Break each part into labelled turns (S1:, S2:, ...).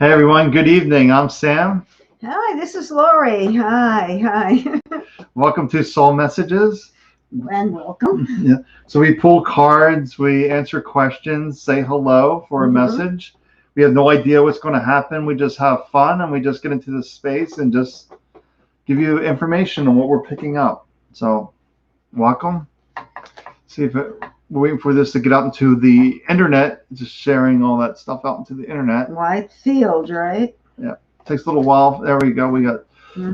S1: Hey everyone, good evening. I'm Sam.
S2: Hi, this is Lori. Hi.
S1: Welcome to Soul Messages.
S2: And welcome.
S1: Yeah. So we pull cards, we answer questions, say hello for a message. We have no idea what's going to happen. We just have fun and we just get into this space and just give you information on what we're picking up. So welcome. See if we're waiting for this to get out into the internet, just sharing all that stuff out into the internet.
S2: Wide field, right?
S1: Yeah. Takes a little while. There we go. We got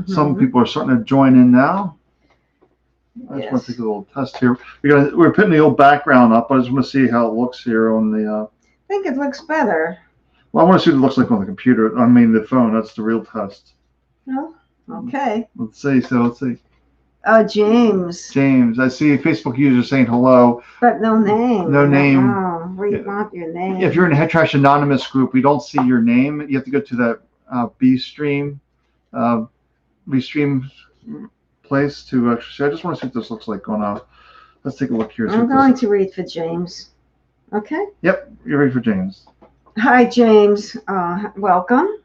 S1: some people are starting to join in now. I just want to take a little test here. We're putting the old background up. I just want to see how it looks here on the.
S2: I think it looks better.
S1: Well, I want to see what it looks like on the computer. I mean, the phone. That's the real test.
S2: Oh, okay.
S1: Let's see. Let's see.
S2: Oh, James.
S1: James. I see Facebook users saying hello.
S2: But no name.
S1: No name.
S2: Oh, we want your name.
S1: If you're in a Head Trash Anonymous group, we don't see your name. You have to go to that Restream place to actually see. I just want to see what this looks like on let's take a look here.
S2: I'm going to read for James. Okay?
S1: Yep, you're ready for James.
S2: Hi, James. Welcome.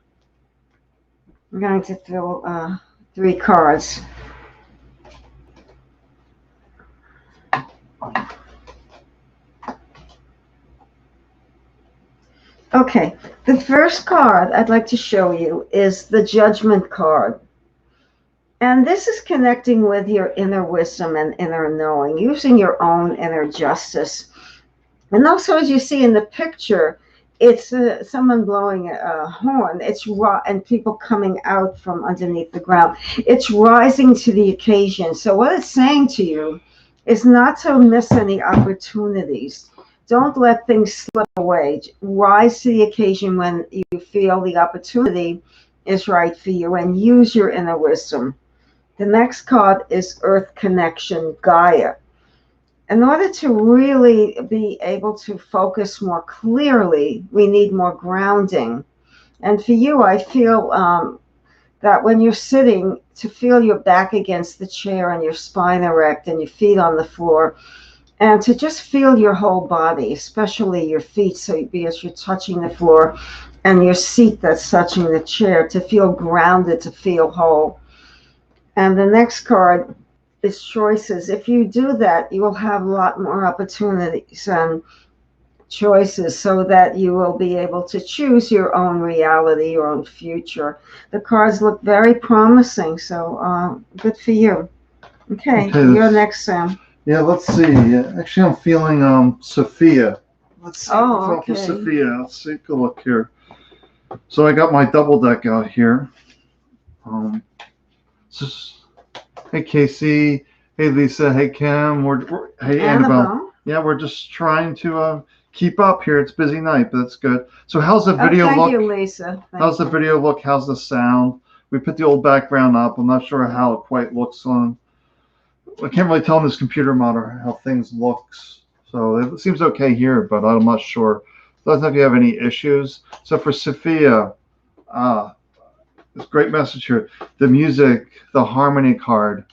S2: I'm going to fill 3 cards. Okay, the first card I'd like to show you is the Judgment card. And this is connecting with your inner wisdom and inner knowing, using your own inner justice. And also, as you see in the picture, it's someone blowing a horn. It's and people coming out from underneath the ground. It's rising to the occasion. So what it's saying to you is not to miss any opportunities. Don't let things slip away. Rise to the occasion when you feel the opportunity is right for you, and use your inner wisdom. The next card is Earth Connection, Gaia. In order to really be able to focus more clearly, we need more grounding. And for you, I feel that when you're sitting, to feel your back against the chair and your spine erect and your feet on the floor, and to just feel your whole body, especially your feet, so as you're touching the floor, and your seat that's touching the chair, to feel grounded, to feel whole. And the next card is Choices. If you do that, you will have a lot more opportunities and choices, so that you will be able to choose your own reality, your own future. The cards look very promising, so good for you. Okay, you're next, Sam.
S1: Yeah, let's see. Actually, I'm feeling Sophia. Let's see.
S2: Okay.
S1: Sophia. Let's take a look here. So I got my double deck out here. Hey Casey. Hey Lisa. Hey Kim. Hey Annabelle. Yeah, we're just trying to keep up here. It's a busy night, but that's good. So how's the video look?
S2: Thank you, Lisa.
S1: How's the video look? How's the sound? We put the old background up. I'm not sure how it quite looks on. I can't really tell in this computer monitor how things looks. So it seems okay here, but I'm not sure. Doesn't know if you have any issues. So for Sophia, this great message here. The music, the harmony card,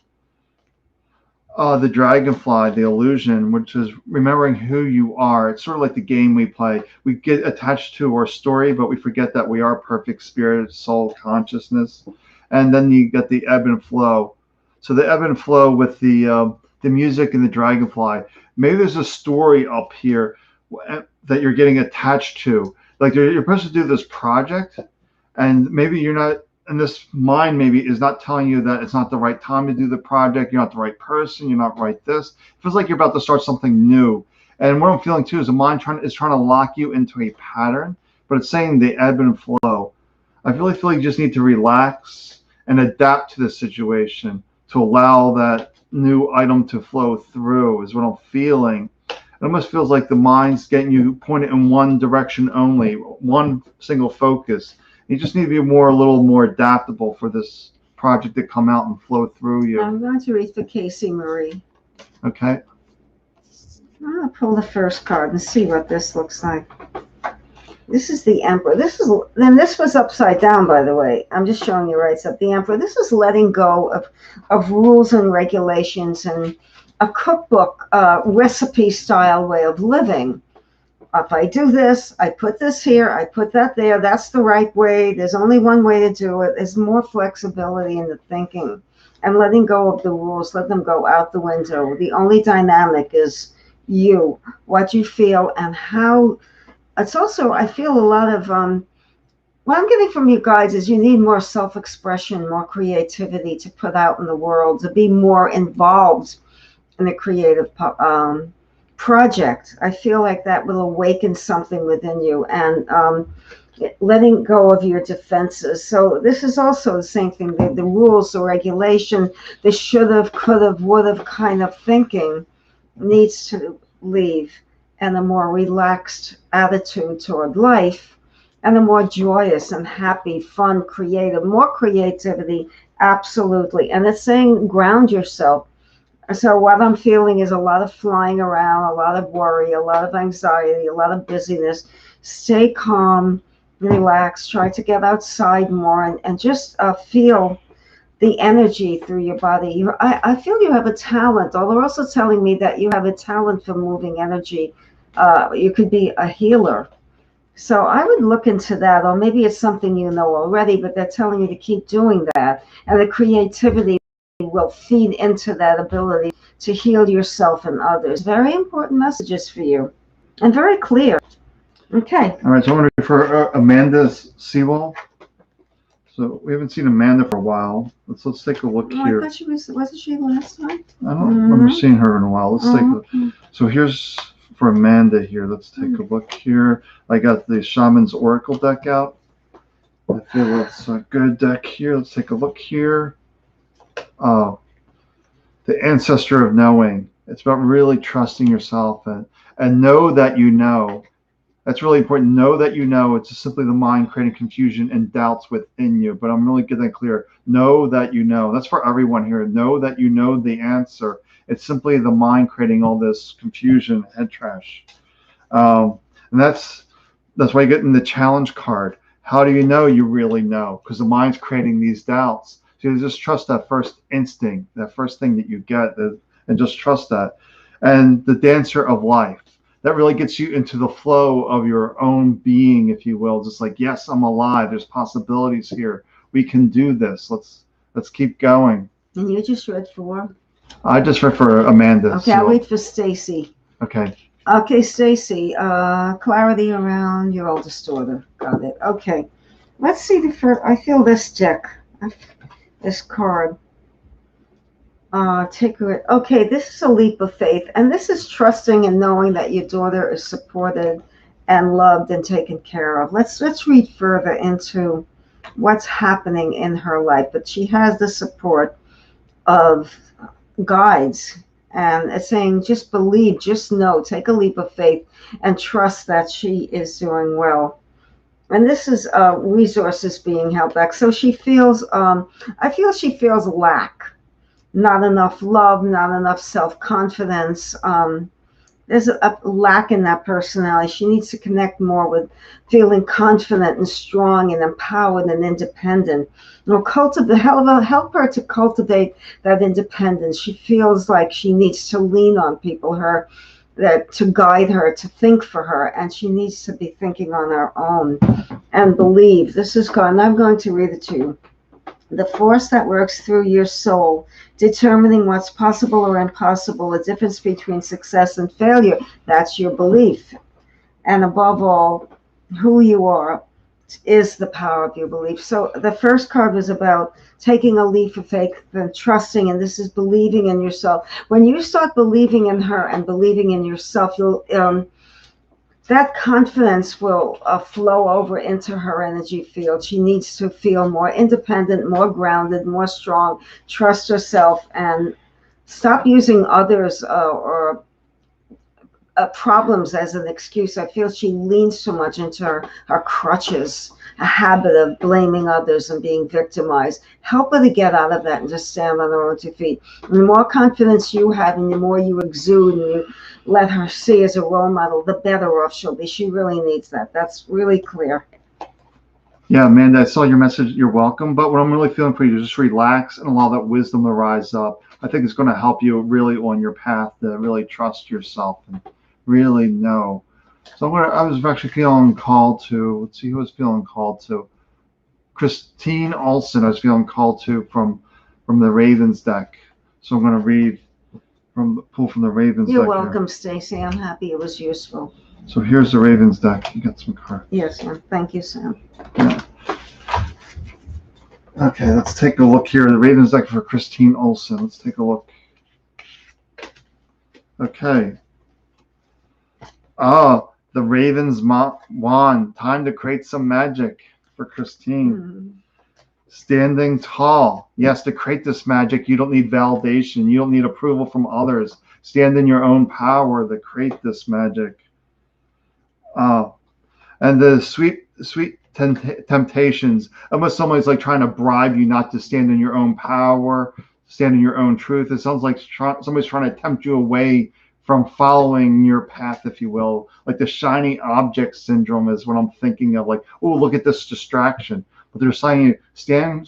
S1: the dragonfly, the illusion, which is remembering who you are. It's sort of like the game we play. We get attached to our story, but we forget that we are perfect spirit, soul, consciousness. And then you get the ebb and flow. So the ebb and flow with the music and the dragonfly. Maybe there's a story up here that you're getting attached to. Like you're supposed to do this project, and maybe you're not. And this mind maybe is not telling you that it's not the right time to do the project. You're not the right person. You're not right. This it feels like you're about to start something new. And what I'm feeling too is the mind is trying to lock you into a pattern, but it's saying the ebb and flow. I really feel like you just need to relax and adapt to the situation, to allow that new item to flow through is what I'm feeling. It almost feels like the mind's getting you pointed in one direction only, one single focus. You just need to be a little more adaptable for this project to come out and flow through you.
S2: I'm going to read for Casey Marie.
S1: Okay.
S2: I'm going to pull the first card and see what this looks like. This is the Emperor. This was upside down, by the way. I'm just showing you right side. The Emperor. This is letting go of rules and regulations and a cookbook, recipe style way of living. if I do this, I put this here, I put that there, that's the right way. There's only one way to do it. There's more flexibility in the thinking and letting go of the rules, let them go out the window. The only dynamic is you, what you feel, and how. It's also, I feel a lot of, what I'm getting from you guys is you need more self-expression, more creativity to put out in the world, to be more involved in the creative project. I feel like that will awaken something within you, and letting go of your defenses. So this is also the same thing. The rules, the regulation, the should have, could have, would have kind of thinking needs to leave, and a more relaxed attitude toward life, and a more joyous and happy, fun, creative, more creativity, absolutely. And it's saying ground yourself. So what I'm feeling is a lot of flying around, a lot of worry, a lot of anxiety, a lot of busyness. Stay calm, relax, try to get outside more, and just feel the energy through your body. I feel you have a talent, although they're also telling me that you have a talent for moving energy. You could be a healer. So I would look into that, or maybe it's something you know already, but they're telling you to keep doing that. And the creativity will feed into that ability to heal yourself and others. Very important messages for you, and very clear. Okay.
S1: All right, so I want to refer Amanda Sewell. So we haven't seen Amanda for a while. Let's take a look here.
S2: I thought wasn't she last time?
S1: I don't remember seeing her in a while. Let's take a. So here's for Amanda here. Let's take a look here. I got the Shaman's Oracle deck out. I feel it's a good deck here. Let's take a look here. The Ancestor of Knowing. It's about really trusting yourself and know that you know. That's really important. Know that you know. It's just simply the mind creating confusion and doubts within you. But I'm really getting that clear. Know that you know. That's for everyone here. Know that you know the answer. It's simply the mind creating all this confusion, head trash. And that's why you get in the challenge card. How do you know you really know? Because the mind's creating these doubts. So you just trust that first instinct, that first thing that you get, and just trust that. And the Dancer of Life. That really gets you into the flow of your own being, if you will. Just like, yes, I'm alive. There's possibilities here. We can do this. Let's keep going.
S2: And you just read for?
S1: I just read for Amanda.
S2: Okay, I'll wait for Stacy.
S1: Okay.
S2: Okay, Stacy. Clarity around your oldest daughter. Got it. Okay. Let's see the first. I feel this deck. This card. Take it. Okay, this is a leap of faith, and this is trusting and knowing that your daughter is supported and loved and taken care of. Let's read further into what's happening in her life. But she has the support of guides, and it's saying just believe, just know, take a leap of faith, and trust that she is doing well. And this is resources being held back. So she feels. I feel she feels lack. Not enough love, not enough self-confidence. There's a lack in that personality. She needs to connect more with feeling confident and strong and empowered and independent. Help her to cultivate that independence. She feels like she needs to lean on people, to guide her, to think for her, and she needs to be thinking on her own and believe. This is God, and I'm going to read it to you. The force that works through your soul, determining what's possible or impossible, the difference between success and failure, that's your belief. And above all, who you are is the power of your belief. So the first card was about taking a leap of faith and trusting, and this is believing in yourself. When you start believing in her and believing in yourself, you'll that confidence will flow over into her energy field. She needs to feel more independent, more grounded, more strong, trust herself, and stop using others or problems as an excuse. I feel she leans too much into her crutches, a habit of blaming others and being victimized. Help her to get out of that and just stand on her own 2 feet. And the more confidence you have and the more you exude and you let her see as a role model, the better off she'll be. She really needs that. That's really clear.
S1: Yeah, Amanda, I saw your message. You're welcome. But what I'm really feeling for you is just relax and allow that wisdom to rise up. I think it's going to help you really on your path to really trust yourself and really know So I was actually feeling called to, let's see who I was feeling called to. Christine Olson, I was feeling called to from the Ravens deck. So I'm going to read pull from the Ravens
S2: You're
S1: deck
S2: welcome, Stacy. I'm happy it was useful.
S1: here. So here's the Ravens deck. You got some cards.
S2: Yes, Sam. Thank you, Sam.
S1: Yeah. Okay, let's take a look here. The Ravens deck for Christine Olson. Let's take a look. Okay. The Ravens wand. Time to create some magic for Christine. Standing tall. Yes, to create this magic, you don't need validation. You don't need approval from others. Stand in your own power to create this magic. And the sweet temptations. Almost someone's like trying to bribe you not to stand in your own power, stand in your own truth. It sounds like somebody's trying to tempt you away from following your path, if you will. Like the shiny object syndrome is what I'm thinking of. Like, oh, look at this distraction. But they're saying, stand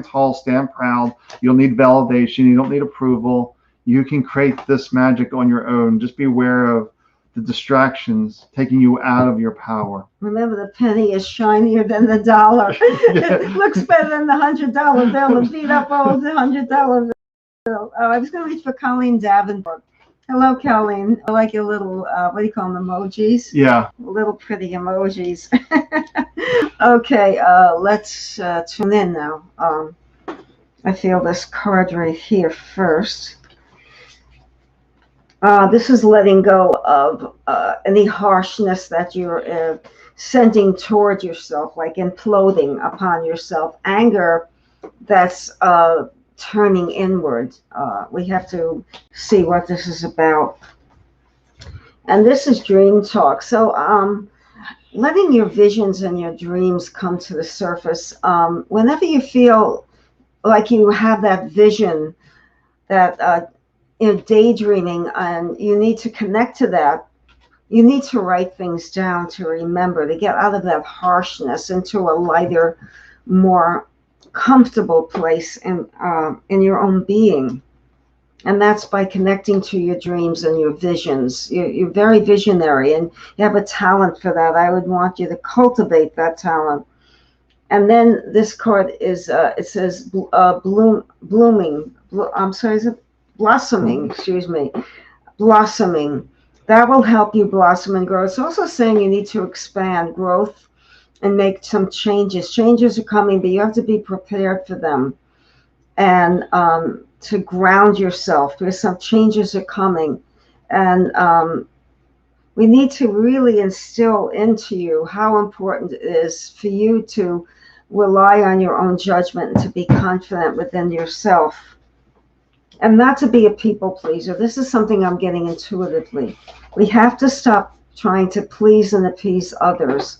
S1: tall, stand proud. You don't need validation. You don't need approval. You can create this magic on your own. Just be aware of the distractions taking you out of your power.
S2: Remember, the penny is shinier than the dollar. It looks better than the $100 bill. The beat up old $100 bill. I was going to reach for Colleen Davenport. Hello, Colleen. I like your little, what do you call them, emojis?
S1: Yeah.
S2: Little pretty emojis. Okay, let's tune in now. I feel this card right here first. This is letting go of any harshness that you're sending toward yourself, like imploding upon yourself. Anger that's turning inward. We have to see what this is about. And this is dream talk. So letting your visions and your dreams come to the surface. Whenever you feel like you have that vision, that you're daydreaming, and you need to connect to that, you need to write things down to remember, to get out of that harshness into a lighter, more comfortable place in your own being. And that's by connecting to your dreams and your visions. You're very visionary, and you have a talent for that. I would want you to cultivate that talent. And then this card is, it says blossoming, excuse me, blossoming. That will help you blossom and grow. It's also saying you need to expand, growth, and make some changes. Changes are coming, but you have to be prepared for them. And to ground yourself, because some changes are coming. And we need to really instill into you how important it is for you to rely on your own judgment and to be confident within yourself. And not to be a people pleaser. This is something I'm getting intuitively. We have to stop trying to please and appease others.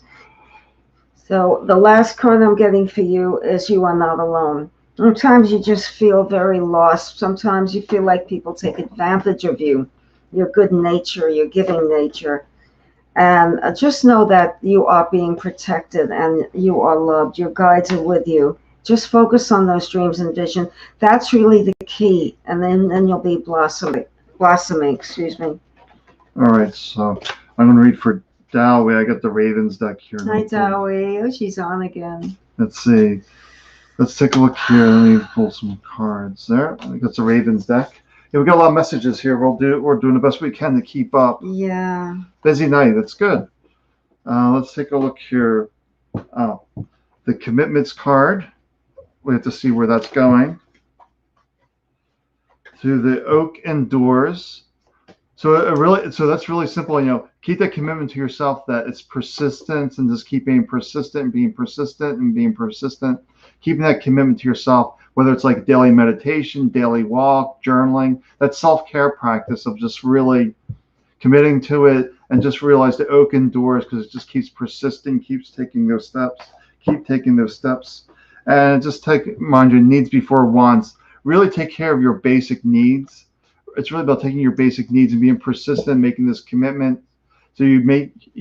S2: So the last card I'm getting for you is you are not alone. Sometimes you just feel very lost. Sometimes you feel like people take advantage of you, your good nature, your giving nature. And just know that you are being protected and you are loved. Your guides are with you. Just focus on those dreams and vision. That's really the key. And then you'll be blossoming, excuse me.
S1: All right, so I'm going to read for Dowie. I got the Ravens deck here.
S2: Hi, Dowie. Oh, she's on again.
S1: Let's see. Let's take a look here. Let me pull some cards there. I think that's the Ravens deck. Yeah, we got a lot of messages here. We're doing the best we can to keep up.
S2: Yeah.
S1: Busy night. That's good. Let's take a look here. The commitments card. We have to see where that's going. To the oak endures. So that's really simple. You know, keep that commitment to yourself that it's persistence, and just keep being persistent and being persistent and being persistent. Keeping that commitment to yourself, whether it's like daily meditation, daily walk, journaling, that self-care practice of just really committing to it, and just realize the oak endures because it just keeps persisting, keeps taking those steps, keep taking those steps. And just take, mind your needs before wants. Really take care of your basic needs. It's really about taking your basic needs and being persistent, making this commitment, so you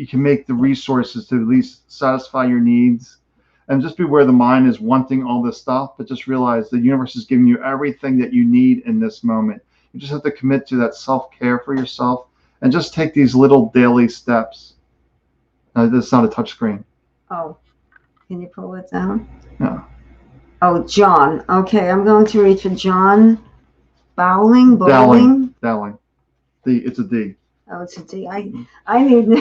S1: can make the resources to at least satisfy your needs. And just be aware the mind is wanting all this stuff, but just realize the universe is giving you everything that you need in this moment. You just have to commit to that self-care for yourself and just take these little daily steps. This is not a touch screen.
S2: Oh, can you pull it down?
S1: Yeah.
S2: Oh, John. Okay, I'm going to read for John Bowling.
S1: Dowling. It's a D.
S2: Oh, it's a D. I need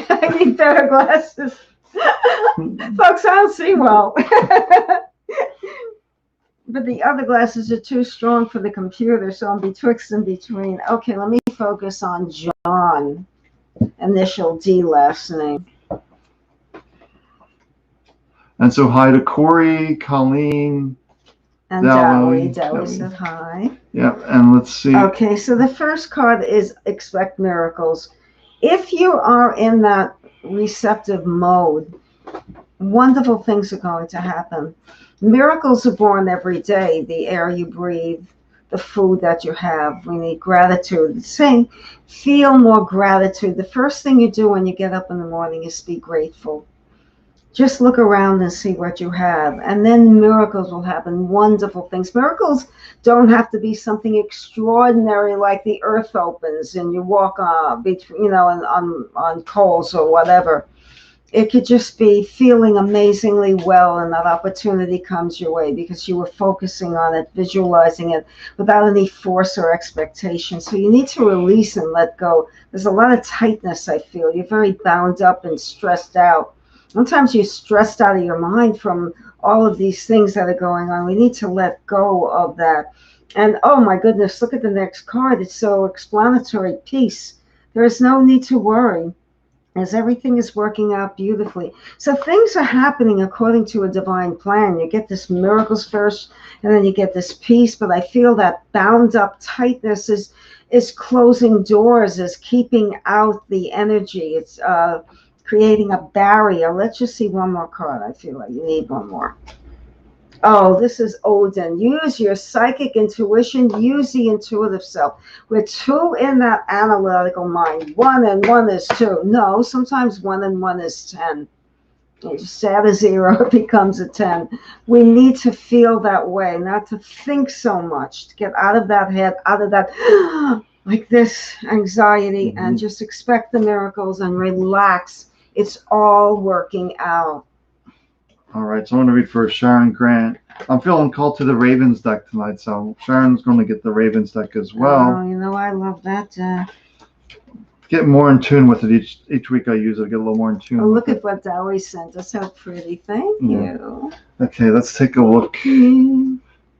S2: I need better glasses. Folks, I don't see well. But the other glasses are too strong for the computer, so I'm betwixt and between. Okay, let me focus on John. Initial D, last name.
S1: And so hi to Corey, Colleen,
S2: and Dowie. Dowie said hi.
S1: Yeah, and let's see.
S2: Okay, so the first card is expect miracles. If you are in that receptive mode, wonderful things are going to happen. Miracles are born every day. The air you breathe, the food that you have. We need gratitude. Saying, feel more gratitude. The first thing you do when you get up in the morning is be grateful. Just look around and see what you have, and then miracles will happen, wonderful things. Miracles don't have to be something extraordinary like the earth opens and you walk between, on coals or whatever. It could just be feeling amazingly well, and that opportunity comes your way because you were focusing on it, visualizing it without any force or expectation. So you need to release and let go. There's a lot of tightness, I feel. You're very bound up and stressed out. Sometimes you're stressed out of your mind from all of these things that are going on. We need to let go of that. And oh my goodness, look at the next card. It's so explanatory. Peace. There is no need to worry, as everything is working out beautifully. So things are happening according to a divine plan. You get this miracles first, and then you get this peace. But I feel that bound up tightness is closing doors, is keeping out the energy. It's creating a barrier. Let's just see one more card. I feel like you need one more. Oh, this is Odin. Use your psychic intuition. Use the intuitive self. We're two in that analytical mind. 1 and 1 is 2. No, sometimes 1 and 1 is 10. You just add a 0, it becomes a 10. We need to feel that way, not to think so much, to get out of that head, out of that like this anxiety, and just expect the miracles and relax. It's all working out.
S1: All right, so I want to read for Sharon Grant. I'm feeling called to the Ravens deck tonight, so Sharon's going to get the Ravens deck as well.
S2: Oh, I love that.
S1: Get more in tune with it each week. I use it. Get a little more in tune.
S2: Oh, look at what Dowie sent us. How pretty. Thank you.
S1: Okay, let's take a look.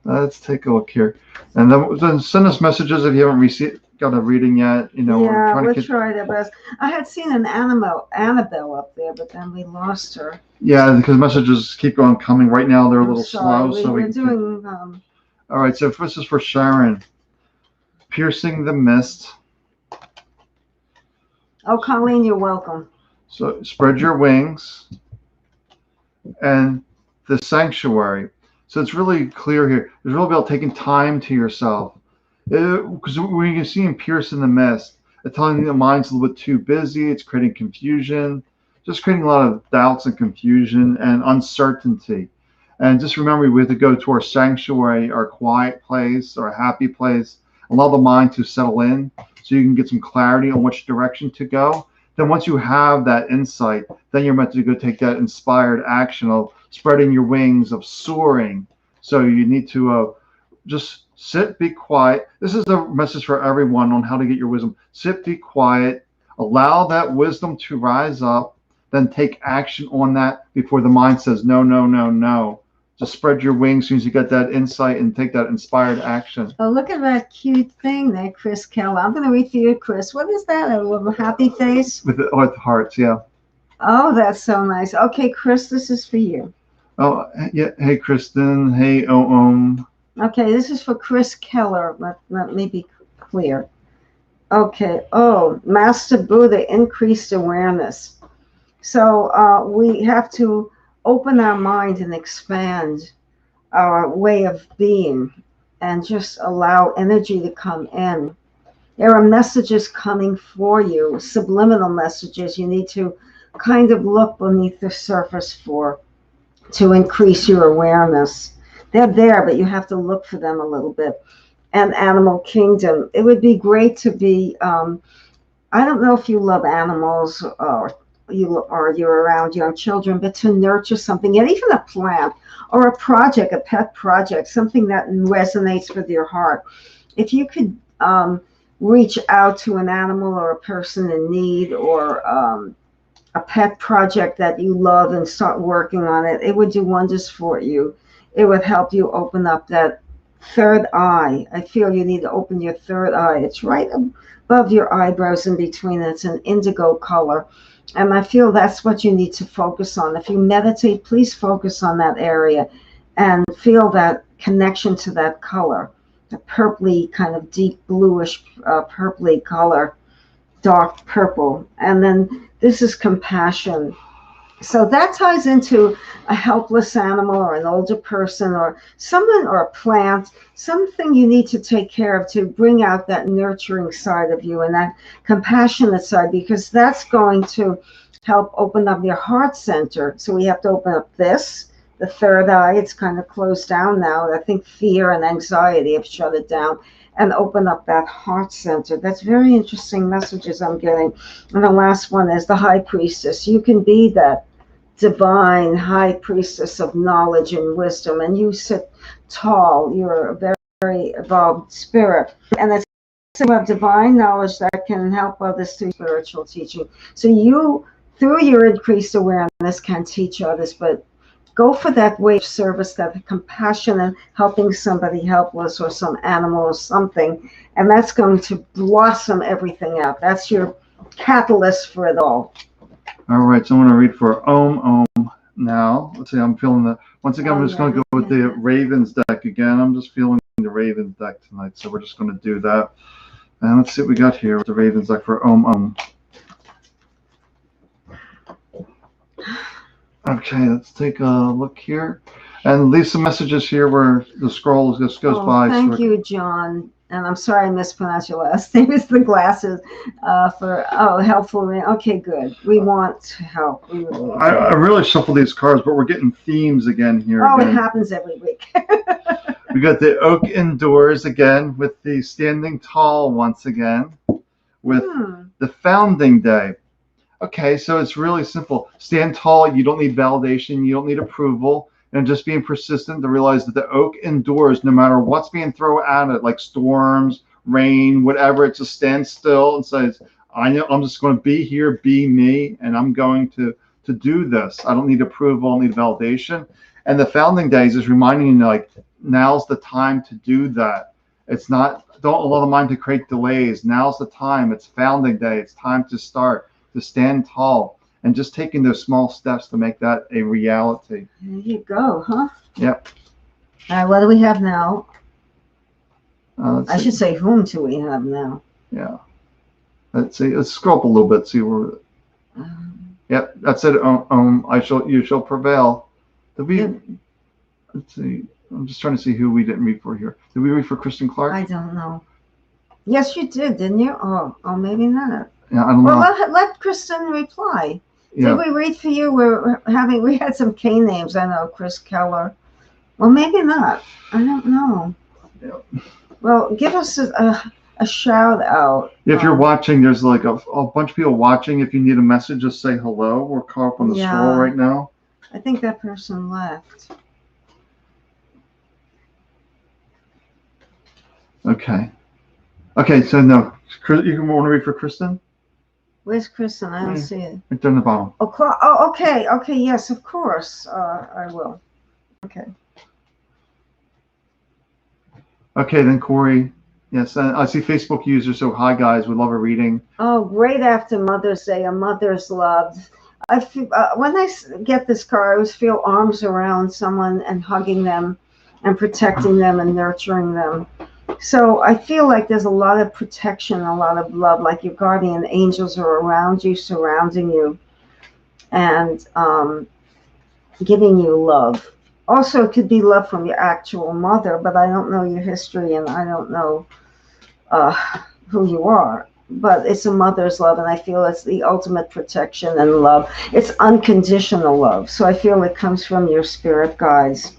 S1: Let's take a look here, and then send us messages if you haven't got a reading yet.
S2: We'll try their best. I had seen an Annabelle up there, but then we lost her.
S1: Yeah, because messages keep on coming. Right now they're a little slow.
S2: We're doing.
S1: All right, so this is for Sharon. Piercing the mist.
S2: Oh, Colleen, you're welcome.
S1: So spread your wings, and the sanctuary. So it's really clear here. It's really about taking time to yourself. Because when you see him pierce in the mist, it's telling you the mind's a little bit too busy. It's creating confusion, just creating a lot of doubts and confusion and uncertainty. And just remember, we have to go to our sanctuary, our quiet place, our happy place, allow the mind to settle in so you can get some clarity on which direction to go. Then once you have that insight, then you're meant to go take that inspired action of spreading your wings, of soaring. So you need to just sit, be quiet. This is the message for everyone on how to get your wisdom. Sit, be quiet, allow that wisdom to rise up, then take action on that before the mind says no, no, no, no. Just spread your wings as soon as you get that insight and take that inspired action.
S2: Oh, look at that cute thing there, Chris Keller. I'm going to read for you, Chris. What is that? A little happy face?
S1: With hearts, yeah.
S2: Oh, that's so nice. Okay, Chris, this is for you.
S1: Oh, yeah. Hey, Kristen. Hey,
S2: Okay, this is for Chris Keller. Let me be clear. Okay. Oh, Master Buddha, increased awareness. So we have to open our mind and expand our way of being and just allow energy to come in. There are messages coming for you, subliminal messages you need to kind of look beneath the surface for to increase your awareness. They're there, but you have to look for them a little bit. And Animal Kingdom. It would be great to be I don't know if you love animals or you're around young children, but to nurture something, and even a plant or a project, a pet project, something that resonates with your heart. If you could reach out to an animal or a person in need, or a pet project that you love, and start working on it, it would do wonders for you. It would help you open up that third eye. I feel you need to open your third eye. It's right above your eyebrows, in between. It's an indigo color. And I feel that's what you need to focus on. If you meditate, please focus on that area and feel that connection to that color, the purpley, kind of deep bluish purpley color, dark purple. And then this is compassion. So that ties into a helpless animal or an older person or someone or a plant, something you need to take care of to bring out that nurturing side of you and that compassionate side, because that's going to help open up your heart center. So we have to open up this, the third eye. It's kind of closed down now. I think fear and anxiety have shut it down, and open up that heart center. That's very interesting messages I'm getting. And the last one is the high priestess. You can be that divine high priestess of knowledge and wisdom, and you sit tall. You're a very, very evolved spirit, and it's you have divine knowledge that can help others through spiritual teaching. So you, through your increased awareness, can teach others. But go for that way of service, that compassion and helping somebody helpless or some animal or something, and that's going to blossom everything out. That's your catalyst for it all.
S1: All right, so I'm going to read for Om now. Let's see, I'm feeling the, once again, I'm just going to go with the Ravens deck again. I'm just feeling the Ravens deck tonight, so we're just going to do that. And let's see what we got here with the Ravens deck for Om. Okay, let's take a look here. And leave some messages here where the scroll just goes by.
S2: Thank you, John. And I'm sorry I mispronounced your last name. It's the glasses for helpful. Okay, good. We want to help.
S1: I really shuffle these cards, but we're getting themes again here.
S2: It happens every week.
S1: We got the oak indoors again, with the standing tall once again, with the founding day. Okay, so it's really simple. Stand tall. You don't need validation. You don't need approval. And just being persistent to realize that the oak endures no matter what's being thrown at it, like storms, rain, whatever. It just stands still and says, I know I'm just going to be here, be me, and I'm going to do this. I don't need approval. I don't need validation. And the founding days is reminding you, like, now's the time to do that. It's not, don't allow the mind to create delays. Now's the time. It's founding day. It's time to start, to stand tall. And just taking those small steps to make that a reality.
S2: There you go, huh?
S1: Yep.
S2: All right, what do we have now? I
S1: See.
S2: should say, whom do we have now?
S1: Yeah. Let's see. Let's scroll up a little bit. See where. Yep. That's it. You shall prevail. Did we? Let's see. I'm just trying to see who we didn't read for here. Did we read for Kristen Clark?
S2: I don't know. Yes, you did, didn't you? Oh, maybe not.
S1: Yeah, I don't know.
S2: Well, let Kristen reply.
S1: Yeah.
S2: Did we read for you? We had some K names. I know, Chris Keller. Well, maybe not. I don't know.
S1: Yeah.
S2: Well, give us a shout out.
S1: If you're watching, there's like a bunch of people watching. If you need a message, just say hello. We're caught up on the scroll right now.
S2: I think that person left.
S1: Okay. Okay, so no. You want to read for Kristen?
S2: Where's Kristen? I don't see it.
S1: Right there on the bottom.
S2: Oh, okay. Okay, yes, of course. I will. Okay.
S1: Okay, then Corey. Yes, I see Facebook user. So hi guys, we love a reading.
S2: Oh, great after Mother's Day, a mother's love. I feel, when I get this card, I always feel arms around someone and hugging them and protecting them and nurturing them. So I feel like there's a lot of protection, a lot of love, like your guardian angels are around you, surrounding you, and giving you love. Also, it could be love from your actual mother, but I don't know your history and I don't know who you are. But it's a mother's love, and I feel it's the ultimate protection and love. It's unconditional love. So I feel it comes from your spirit guides.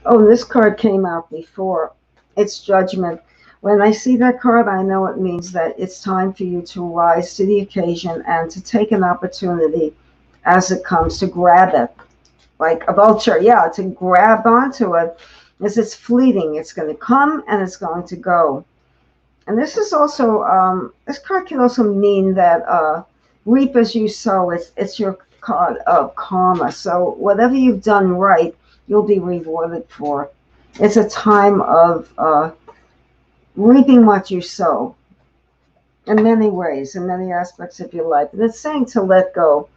S2: Oh, this card came out before. It's judgment. When I see that card, I know it means that it's time for you to rise to the occasion and to take an opportunity as it comes to grab it. Like a vulture, yeah, to grab onto it, as it's fleeting. It's going to come and it's going to go. And this is also, this card can also mean that reap as you sow. It's your card of karma. So whatever you've done right, you'll be rewarded for. It's a time of reaping what you sow in many ways, in many aspects of your life. And it's saying to let go.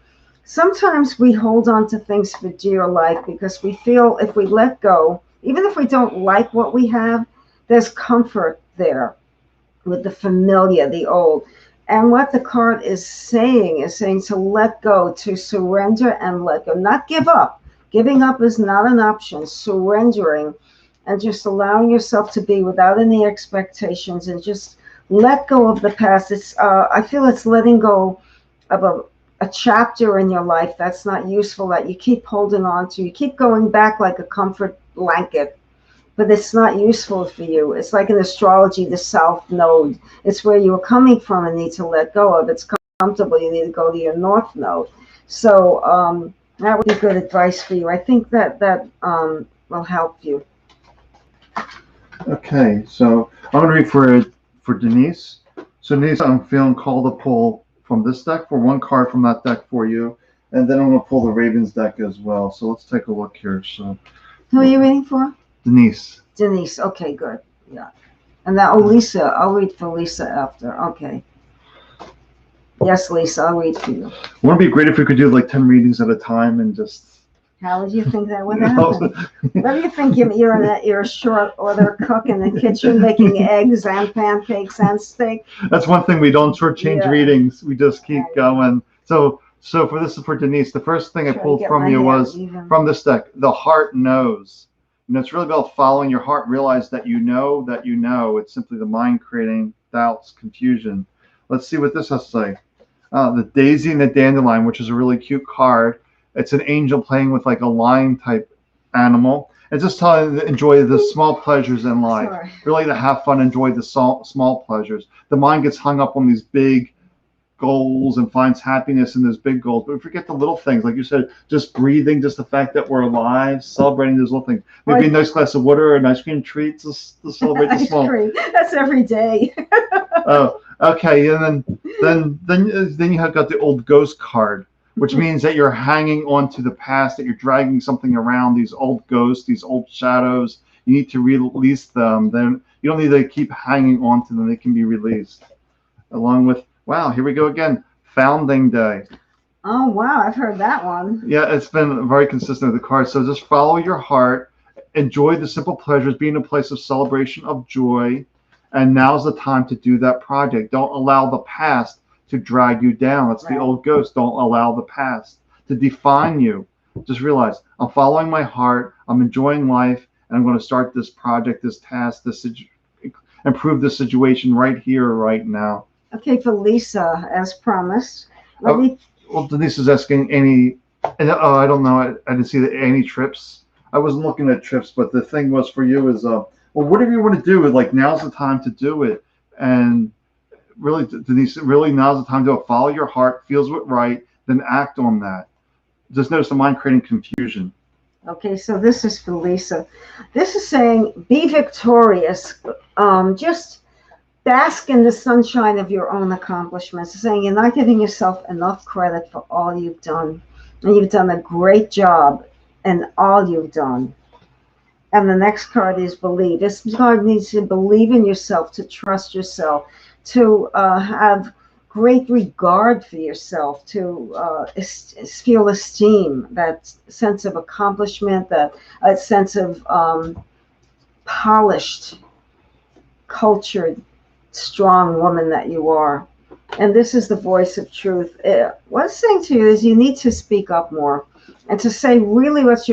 S2: Sometimes we hold on to things for dear life because we feel if we let go, even if we don't like what we have, there's comfort there with the familiar, the old. And what the card is saying to let go, to surrender and let go, not give up. Giving up is not an option. Surrendering and just allowing yourself to be without any expectations and just let go of the past. It's I feel it's letting go of a chapter in your life that's not useful, that you keep holding on to. You keep going back like a comfort blanket, but it's not useful for you. It's like in astrology, the south node. It's where you were coming from and need to let go of. It's comfortable. You need to go to your north node. So that would be good advice for you. I think that will help you.
S1: Okay, so I'm gonna read for Denise. So Denise, I'm feeling called to pull from this deck for one card from that deck for you, and then I'm gonna pull the Ravens deck as well. So let's take a look here. So
S2: Who are you reading for?
S1: Denise.
S2: Denise. Okay, good. Yeah. And that, oh, Lisa. I'll read for Lisa after. Okay. Yes, Lisa, I'll read for you.
S1: Wouldn't it be great if we could do like 10 readings at a time and just.
S2: How would you think that would happen? What do you think? You're a short order cook in the kitchen making eggs and pancakes and steak?
S1: That's one thing, we don't shortchange readings. We just keep
S2: Right.
S1: going. So for this is for Denise. The first thing I
S2: Try to
S1: pulled
S2: get
S1: from
S2: my
S1: you
S2: hair
S1: was
S2: even.
S1: from this deck, the heart knows. You know, it's really about following your heart. Realize that you know that you know. It's simply the mind creating doubts, confusion. Let's see what this has to say. The daisy and the dandelion, which is a really cute card. It's an angel playing with like a lion type animal. It's just telling you to enjoy the small pleasures in life.
S2: Sorry.
S1: Really to have fun, enjoy the small pleasures. The mind gets hung up on these big goals and finds happiness in those big goals, but we forget the little things. Like you said, just breathing, just the fact that we're alive, celebrating those little things. Maybe a nice glass of water, an ice cream treat to celebrate the small.
S2: Ice cream. That's every day.
S1: Oh, okay. And then you have got the old ghost card, which means that you're hanging on to the past, that you're dragging something around, these old ghosts, these old shadows. You need to release them. Then you don't need to keep hanging on to them. They can be released. Along with, wow, here we go again, Founding Day.
S2: Oh, wow, I've heard that one.
S1: Yeah, it's been very consistent with the cards. So just follow your heart, enjoy the simple pleasures, be in a place of celebration, of joy, and now's the time to do that project. Don't allow the past to drag you down. That's the old ghost. Don't allow the past to define you. Just realize, I'm following my heart, I'm enjoying life, and I'm going to start this project, this task, improve this situation right here, right now.
S2: Okay, for Lisa, as promised.
S1: Well, Denise is asking and I don't know, I didn't see any trips. I wasn't looking at trips, but the thing was for you is, well, whatever you want to do, like now's the time to do it. And really, Denise, really now's the time to follow your heart, feels what right, then act on that. Just notice the mind creating confusion.
S2: Okay, so this is for Lisa. This is saying, be victorious. Just bask in the sunshine of your own accomplishments. It's saying you're not giving yourself enough credit for all you've done. And you've done a great job in all you've done. And the next card is believe. This card needs to believe in yourself, to trust yourself, to have great regard for yourself, to feel esteem, that sense of accomplishment, that sense of polished, cultured, strong woman that you are. And this is the voice of truth. What it's saying to you is you need to speak up more and to say really what's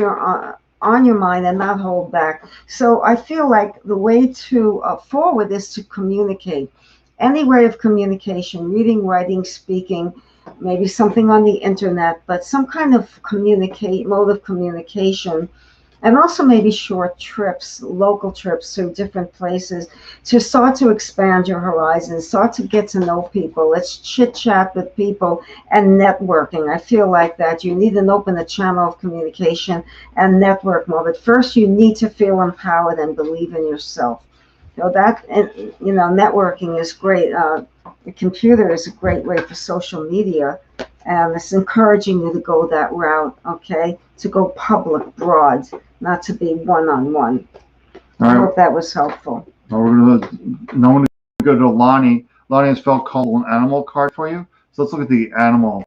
S2: on your mind and not hold back. So I feel like the way to forward is to communicate. Any way of communication, reading, writing, speaking, maybe something on the internet, but some kind of mode of communication And also maybe short trips, local trips to different places to start to expand your horizons, start to get to know people. Let's chit chat with people and networking. I feel like that you need to open a channel of communication and network more. But first, you need to feel empowered and believe in yourself. So that, and networking is great. The computer is a great way for social media, and it's encouraging you to go that route. Okay, to go public, broad, not to be one-on-one.
S1: All
S2: I
S1: right.
S2: hope that was helpful.
S1: Now we're going to go to Lonnie. Lonnie has felt called an animal card for you. So let's look at the animal.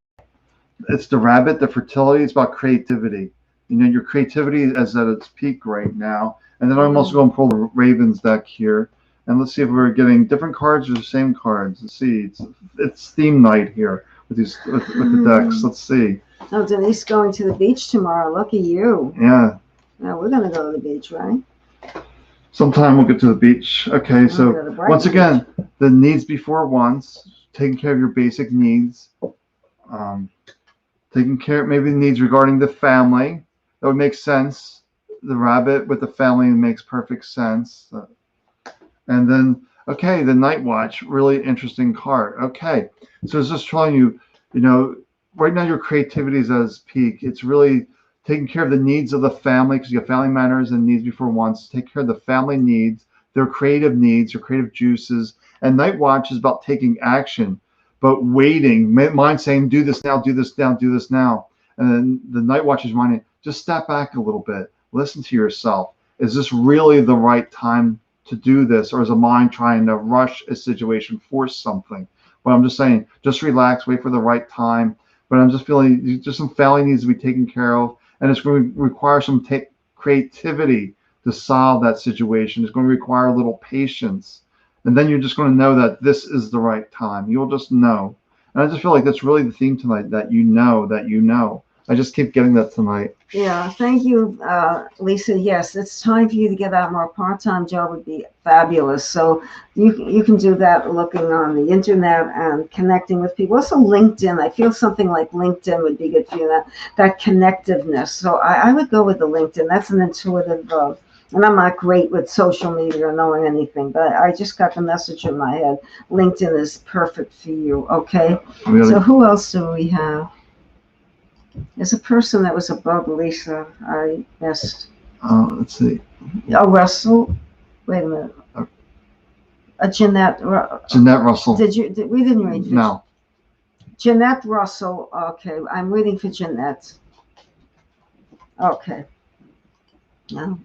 S1: It's the rabbit, the fertility. It's about creativity. Your creativity is at its peak right now. And then I'm also going to pull the Ravens deck here. And let's see if we're getting different cards or the same cards. Let's see. It's theme night here with the decks. Let's see.
S2: Oh, Denise going to the beach tomorrow. Lucky you.
S1: Yeah.
S2: Now we're going to go to the beach, right?
S1: Sometime we'll get to the beach. Okay, so
S2: Go to the bright
S1: once
S2: beach.
S1: again, the needs before wants, taking care of your basic needs, taking care maybe the needs regarding the family. That would make sense. The rabbit with the family makes perfect sense. And then, okay, the night watch, really interesting card. Okay, so it's just telling you, right now your creativity is at its peak. It's really taking care of the needs of the family, because you have family matters and needs before wants. Take care of the family needs, their creative needs, their creative juices. And night watch is about taking action, but waiting. Mind saying, do this now, do this now, do this now. And then the night watch is reminding, just step back a little bit. Listen to yourself. Is this really the right time to do this, or is the mind trying to rush a situation, force something? But I'm just saying, just relax, wait for the right time. But I'm just feeling just some family needs to be taken care of, and it's going to require some creativity to solve that situation. It's going to require a little patience, and then you're just going to know that this is the right time. You'll just know. And I just feel like that's really the theme tonight, that you know. I just keep getting that tonight.
S2: Yeah, thank you, Lisa. Yes, it's time for you to get out more. Part-time job would be fabulous. So you can do that looking on the internet and connecting with people. Also, LinkedIn. I feel something like LinkedIn would be good for you. That connectiveness. So I would go with the LinkedIn. That's an intuitive. And I'm not great with social media or knowing anything, but I just got the message in my head. LinkedIn is perfect for you. Okay. So who else do we have? There's a person that was above Lisa. I missed.
S1: Let's see.
S2: Oh, Russell. Wait a minute. Jeanette.
S1: Jeanette Russell.
S2: We didn't read this.
S1: No.
S2: Jeanette Russell. Okay, I'm waiting for Jeanette. Okay. No.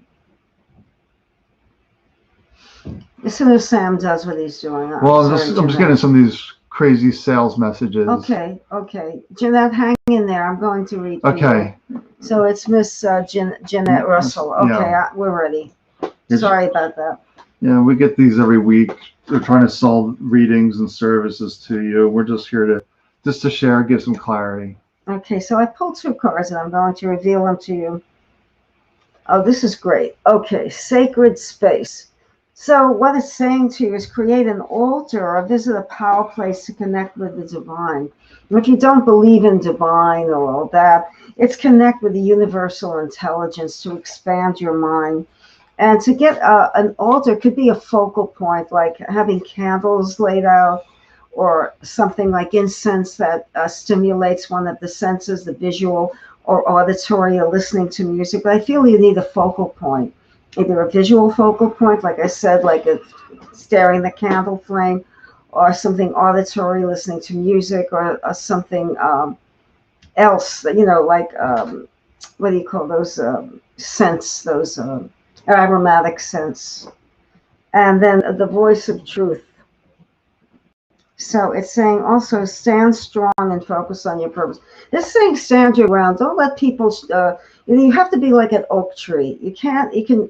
S2: Listen to Sam does what he's doing.
S1: Well, I'm just getting some of these crazy sales messages.
S2: Okay. Jeanette, hang in there. I'm going to read.
S1: Okay.
S2: So it's Miss Jeanette Russell. Okay, yeah. We're ready. Sorry about that.
S1: Yeah, we get these every week. They're trying to sell readings and services to you. We're just here to share, give some clarity.
S2: Okay, so I pulled 2 cards and I'm going to reveal them to you. Oh, this is great. Okay, sacred space. So what it's saying to you is create an altar or visit a power place to connect with the divine. And if you don't believe in divine or all that, it's connect with the universal intelligence to expand your mind. And to get an altar could be a focal point, like having candles laid out or something like incense that stimulates one of the senses, the visual or auditory or listening to music. But I feel you need a focal point. Either a visual focal point, like I said, like staring the candle flame, or something auditory, listening to music, or something else, like, what do you call those scents, those aromatic scents. And then the voice of truth. So it's saying also stand strong and focus on your purpose. This saying stand your ground. Don't let people, you have to be like an oak tree.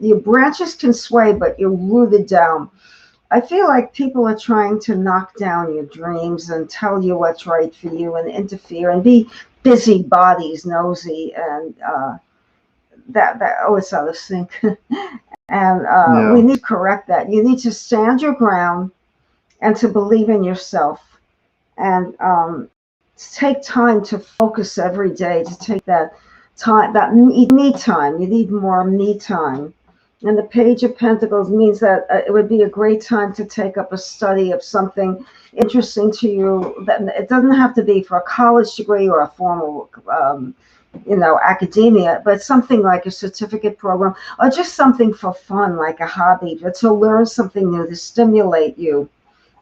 S2: Your branches can sway, but you're rooted down. I feel like people are trying to knock down your dreams and tell you what's right for you and interfere and be busy bodies, nosy, and it's out of sync. And we need to correct that. You need to stand your ground and to believe in yourself, and take time to focus every day, to take that time, that me time. You need more me time. And the Page of Pentacles means that it would be a great time to take up a study of something interesting to you. That it doesn't have to be for a college degree or a formal, academia, but something like a certificate program or just something for fun, like a hobby, but to learn something new to stimulate you.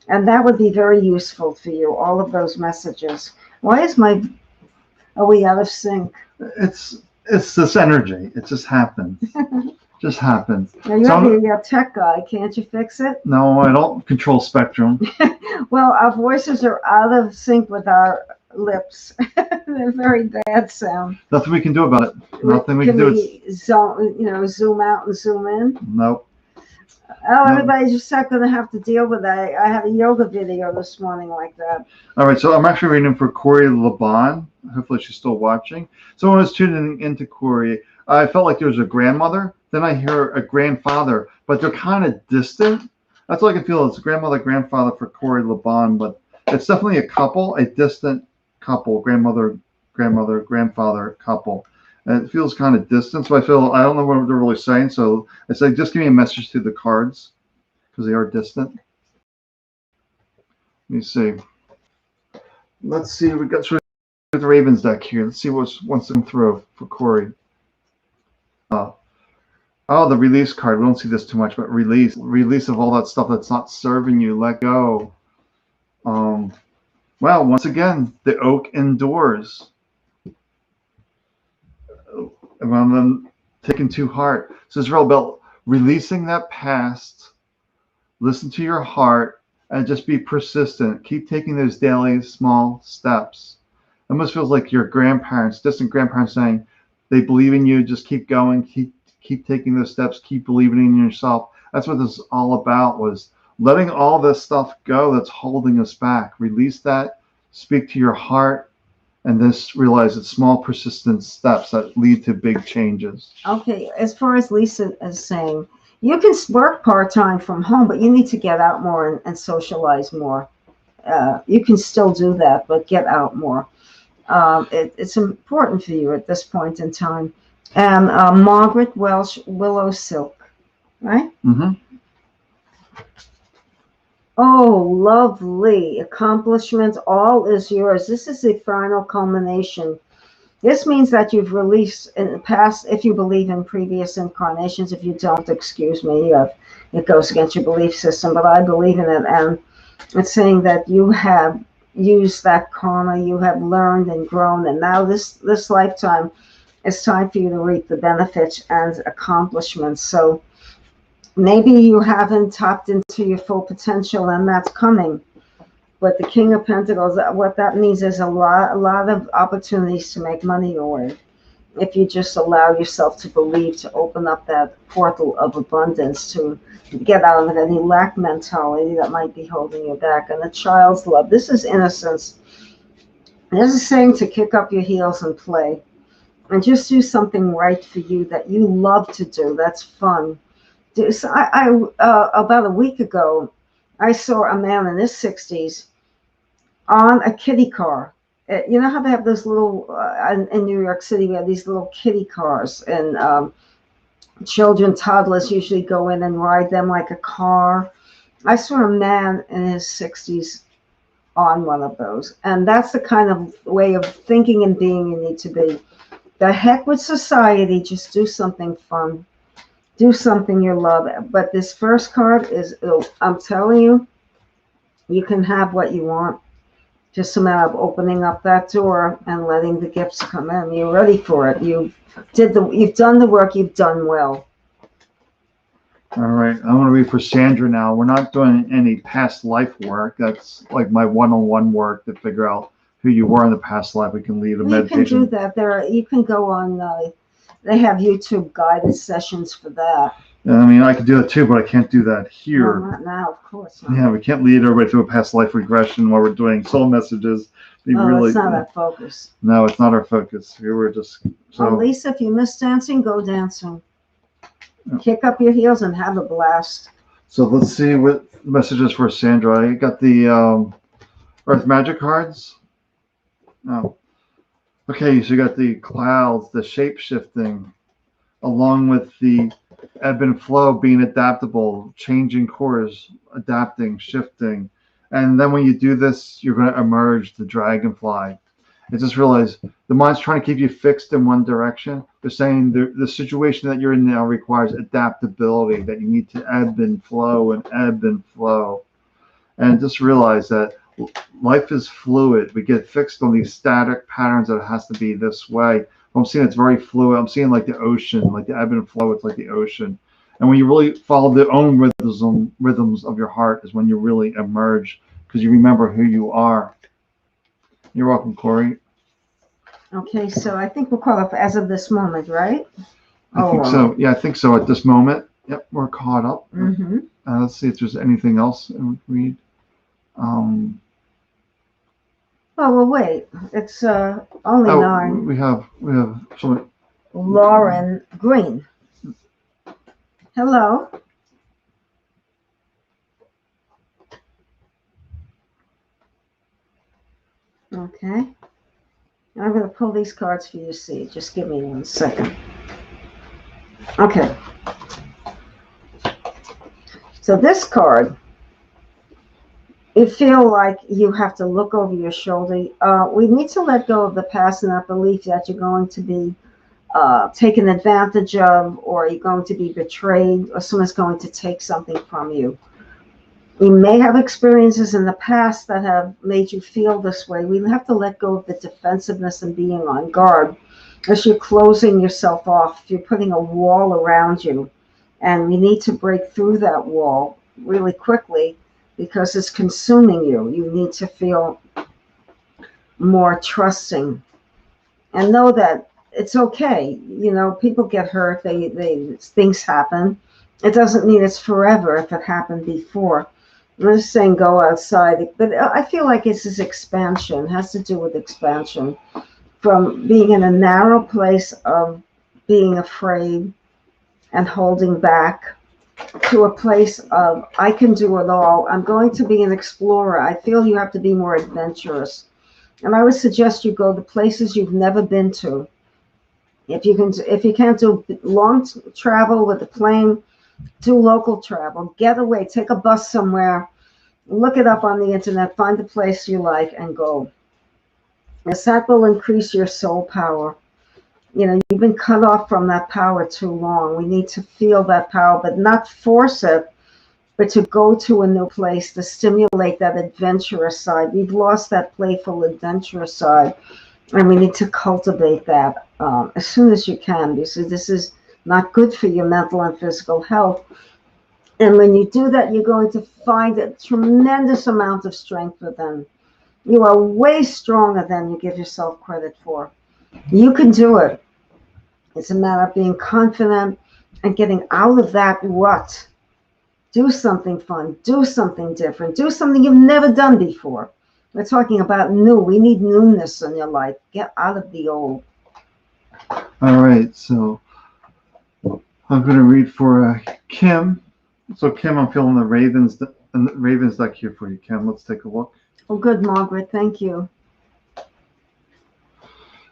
S2: And that would be very useful for you, all of those messages. Are we out of sync?
S1: It's this energy. It just happens. Just happens.
S2: Now you're a tech guy. Can't you fix it?
S1: No, I don't control spectrum.
S2: Well, our voices are out of sync with our lips. They're very bad sound.
S1: Nothing we can do about it. Nothing we can do.
S2: Zoom out and zoom in?
S1: Nope.
S2: Oh, everybody's just not going to have to deal with that. I had a yoga video this morning like that.
S1: All right, so I'm actually reading for Corey Laban. Hopefully she's still watching. So when I was tuning into Corey, I felt like there was a grandmother. Then I hear a grandfather, but they're kind of distant. That's all I can feel. It's grandmother, grandfather for Corey Laban, but it's definitely a couple, a distant couple, grandmother, grandfather couple. And it feels kind of distant, so I don't know what they're really saying. So I say, just give me a message through the cards because they are distant. Let me see. Let's see. We got through the Ravens deck here. Let's see what's wants to come through for Corey. Oh, the release card. We don't see this too much, but release of all that stuff that's not serving you. Let go. Well, once again, the oak endures. Around them taken to heart. So it's real about releasing that past. Listen to your heart and just be persistent. Keep taking those daily small steps. It almost feels like your grandparents, distant grandparents, saying they believe in you. Just keep going. Keep taking those steps. Keep believing in yourself. That's what this is all about, was letting all this stuff go that's holding us back. Release that. Speak to your heart. And this realize it's small, persistent steps that lead to big changes.
S2: Okay, as far as Lisa is saying, you can work part-time from home, but you need to get out more and socialize more. You can still do that, but get out more. It's important for you at this point in time. And Margaret Welsh, Willow Silk, right?
S1: Mm-hmm.
S2: Oh, lovely. Accomplishments, all is yours. This is the final culmination. This means that you've released in the past, if you believe in previous incarnations. If you don't, excuse me, it goes against your belief system, but I believe in it. And it's saying that you have used that karma, you have learned and grown, and now this lifetime, it's time for you to reap the benefits and accomplishments. So maybe you haven't tapped into your full potential, and that's coming. But the King of Pentacles, what that means is a lot of opportunities to make money your way. If you just allow yourself to believe, to open up that portal of abundance, to get out of any lack mentality that might be holding you back. And a child's love. This is innocence. This is saying to kick up your heels and play. And just do something right for you that you love to do. That's fun. So about a week ago, I saw a man in his 60s on a kiddie car. You know how they have those little, in New York City, we have these little kiddie cars, and children, toddlers usually go in and ride them like a car. I saw a man in his 60s on one of those. And that's the kind of way of thinking and being you need to be. The heck with society, just do something fun. Do something you love. But this first card is, I'm telling you, you can have what you want. Just a matter of opening up that door and letting the gifts come in. You're ready for it. You've done the work. You've done well.
S1: All right. I'm going to read for Sandra now. We're not doing any past life work. That's like my one-on-one work to figure out who you were in the past life. We can lead a meditation.
S2: You can do that. You can go on. They have YouTube guided sessions for that.
S1: Yeah, I mean, I could do that too, but I can't do that here.
S2: No, not now, of course not.
S1: Yeah, we can't lead everybody through a past life regression while we're doing soul messages.
S2: It's not our focus.
S1: No, it's not our focus. Here we're just. So,
S2: well, Lisa, if you miss dancing, go dancing. Yeah. Kick up your heels and have a blast.
S1: So let's see what messages for Sandra. I got the Earth Magic cards. Oh. Okay, so you got the clouds, the shape shifting, along with the ebb and flow, being adaptable, changing course, adapting, shifting. And then when you do this, you're going to emerge the dragonfly. I just realized the mind's trying to keep you fixed in one direction. They're saying the situation that you're in now requires adaptability, that you need to ebb and flow and ebb and flow. And just realize that life is fluid. We get fixed on these static patterns that it has to be this way. I'm seeing it's very fluid. I'm seeing like the ocean, like the ebb and flow. It's like the ocean. And when you really follow the own rhythms of your heart is when you really emerge because you remember who you are. You're welcome, Corey.
S2: Okay, so I think we're caught up as of this moment, right?
S1: I think so. Yeah, I think so. At this moment, yep, we're caught up.
S2: Mm-hmm.
S1: Let's see if there's anything else I would read. Um,
S2: well, wait. It's only 9.
S1: we have someone.
S2: Lauren Green. Hello. Okay. I'm going to pull these cards for you to see. Just give me 1 second. Okay. So this card, you feel like you have to look over your shoulder. We need to let go of the past and that belief that you're going to be taken advantage of, or you're going to be betrayed, or someone's going to take something from you. You may have experiences in the past that have made you feel this way. We have to let go of the defensiveness and being on guard. As you're closing yourself off, you're putting a wall around you. And we need to break through that wall really quickly because it's consuming you. You need to feel more trusting and know that it's okay. You know, people get hurt. Things happen. It doesn't mean it's forever if it happened before. I'm just saying go outside. But I feel like this is expansion. It has to do with expansion. From being in a narrow place of being afraid and holding back to a place of I can do it all. I'm going to be an explorer. I feel you have to be more adventurous. And I would suggest you go to places you've never been to. If you can't do long travel with a plane, do local travel. Get away. Take a bus somewhere. Look it up on the internet. Find a place you like and go. Yes, that will increase your soul power. You know, you've been cut off from that power too long. We need to feel that power, but not force it, but to go to a new place to stimulate that adventurous side. We've lost that playful, adventurous side, and we need to cultivate that as soon as you can, because this is not good for your mental and physical health. And when you do that, you're going to find a tremendous amount of strength within. You are way stronger than you give yourself credit for. You can do it. It's a matter of being confident and getting out of that rut. Do something fun. Do something different. Do something you've never done before. We're talking about new. We need newness in your life. Get out of the old.
S1: All right, so I'm going to read for Kim. So Kim, I'm feeling the Ravens deck here for you, Kim. Let's take a look.
S2: Oh, good, Margaret. Thank you.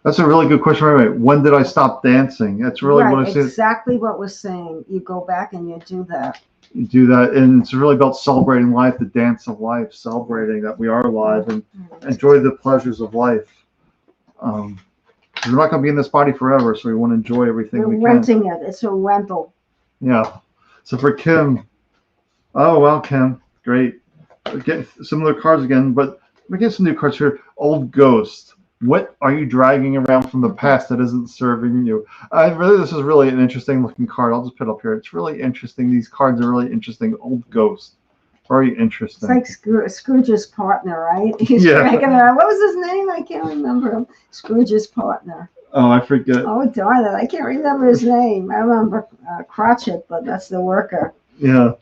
S1: That's a really good question. Right. When did I stop dancing? That's really what I said.
S2: Exactly what we're saying. You go back and you do that.
S1: You do that, and it's really about celebrating life, the dance of life, celebrating that we are alive and enjoy the pleasures of life. We're not going to be in this body forever, so we want to enjoy everything we can.
S2: We're renting it. It's a rental.
S1: Yeah. So for Kim, oh, well, Kim, great. We're getting similar cards again, but we're getting some new cards here. Old Ghost. What are you dragging around from the past that isn't serving you? This is really an interesting looking card. I'll just put it up here. It's really interesting. These cards are really interesting. Old Ghost. Very interesting.
S2: It's like Scrooge's partner, right? He's dragging around. What was his name? I can't remember him. Scrooge's partner.
S1: Oh, I forget.
S2: Oh, darn it. I can't remember his name. I remember Cratchit, but that's the worker.
S1: Yeah.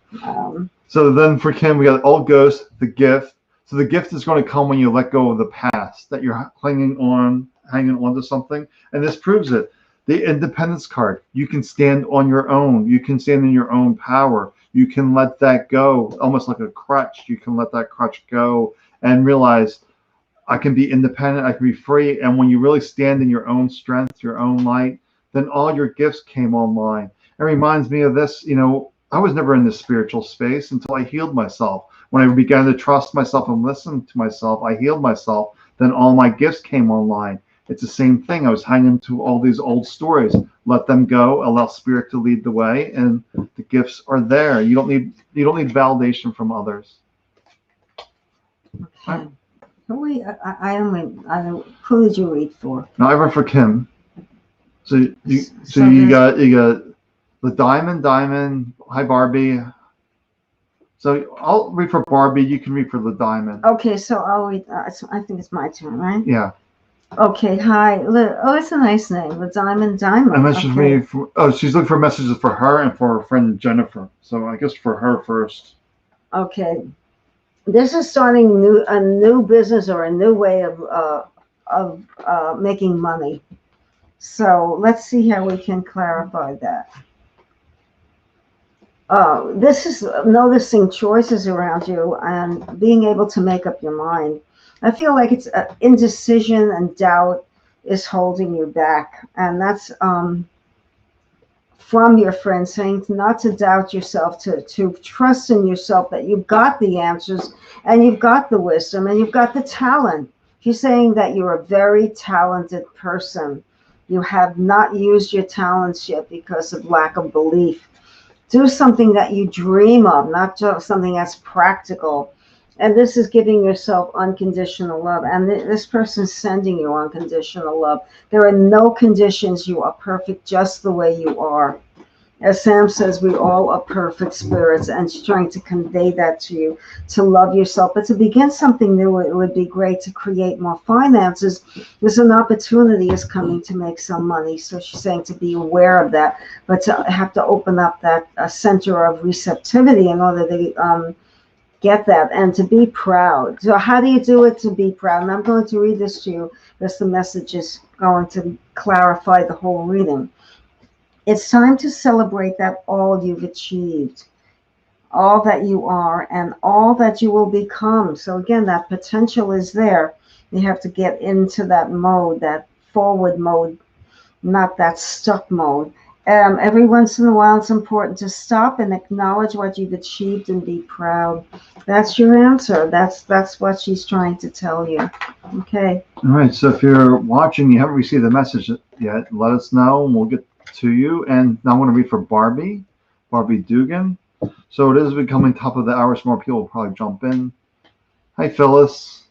S1: So then for Kim, we got Old Ghost, the gift. So the gift is going to come when you let go of the past, that you're hanging on to something. And this proves it. The independence card. You can stand on your own. You can stand in your own power. You can let that go, almost like a crutch. You can let that crutch go and realize I can be independent, I can be free. And when you really stand in your own strength, your own light, then all your gifts came online. It reminds me of this, I was never in this spiritual space until I healed myself. When I began to trust myself and listen to myself, I healed myself. Then all my gifts came online. It's the same thing. I was hanging to all these old stories. Let them go, allow spirit to lead the way, and the gifts are there. You don't need validation from others.
S2: Okay. Who did you read for?
S1: Now I read for Kim. So you
S2: So
S1: got the diamond. Hi Barbie. So I'll read for Barbie. You can read for the diamond.
S2: Okay, so I'll read. I think it's my turn, right?
S1: Yeah.
S2: Okay. Hi. Oh, it's a nice name. The Diamond.
S1: I messaged me. She's looking for messages for her and for her friend Jennifer. So I guess for her first.
S2: Okay. This is starting a new business or a new way of making money. So let's see how we can clarify that. This is noticing choices around you and being able to make up your mind. I feel like it's indecision and doubt is holding you back, and that's from your friend saying not to doubt yourself, to trust in yourself that you've got the answers and you've got the wisdom and you've got the talent. She's saying that you're a very talented person. You have not used your talents yet because of lack of belief. Do something that you dream of, not just something that's practical. And this is giving yourself unconditional love. And this person's sending you unconditional love. There are no conditions. You are perfect just the way you are. As Sam says, we all are perfect spirits, and she's trying to convey that to you, to love yourself. But to begin something new, it would be great to create more finances. There's an opportunity is coming to make some money. So she's saying to be aware of that, but to have to open up that center of receptivity in order to get that and to be proud. So how do you do it to be proud? And I'm going to read this to you because the message is going to clarify the whole reading. It's time to celebrate that all you've achieved, all that you are, and all that you will become. So again, that potential is there. You have to get into that mode, that forward mode, not that stuck mode. Every once in a while, it's important to stop and acknowledge what you've achieved and be proud. That's your answer. That's what she's trying to tell you. Okay.
S1: All right. So if you're watching, you haven't received the message yet, let us know and we'll get to you. And now I want to read for Barbie Dugan. So it is becoming top of the hour, so more people will probably jump in. Hi Phyllis.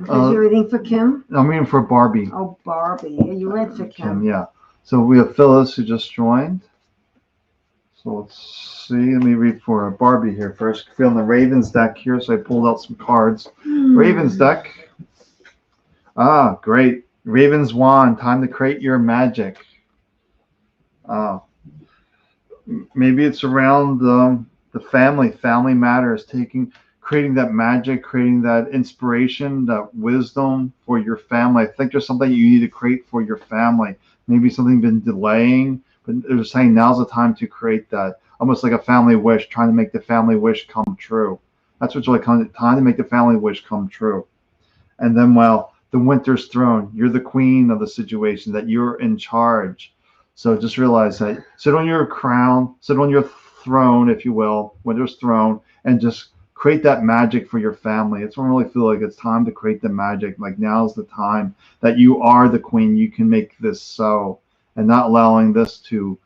S2: You're reading for Kim?
S1: I'm reading for Barbie.
S2: Oh, Barbie. You read for Kim.
S1: Yeah. So we have Phyllis who just joined. So let's see. Let me read for Barbie here first. Feeling the Ravens deck here, so I pulled out some cards. Ravens deck. Ah, great. Ravens wand. Time to create your magic. Maybe it's around the family matters, creating that magic, creating that inspiration, that wisdom for your family. I think there's something you need to create for your family. Maybe something you've been delaying, but they're saying now's the time to create that, almost like a family wish, trying to make the family wish come true. That's what's really time to make the family wish come true. And then, well, the winter's throne, you're the queen of the situation, that you're in charge. So just realize that sit on your crown, sit on your throne, if you will, winter's throne, and just create that magic for your family. It's when I really feel like it's time to create the magic. Like now's the time that you are the queen. You can make this so, and not allowing this to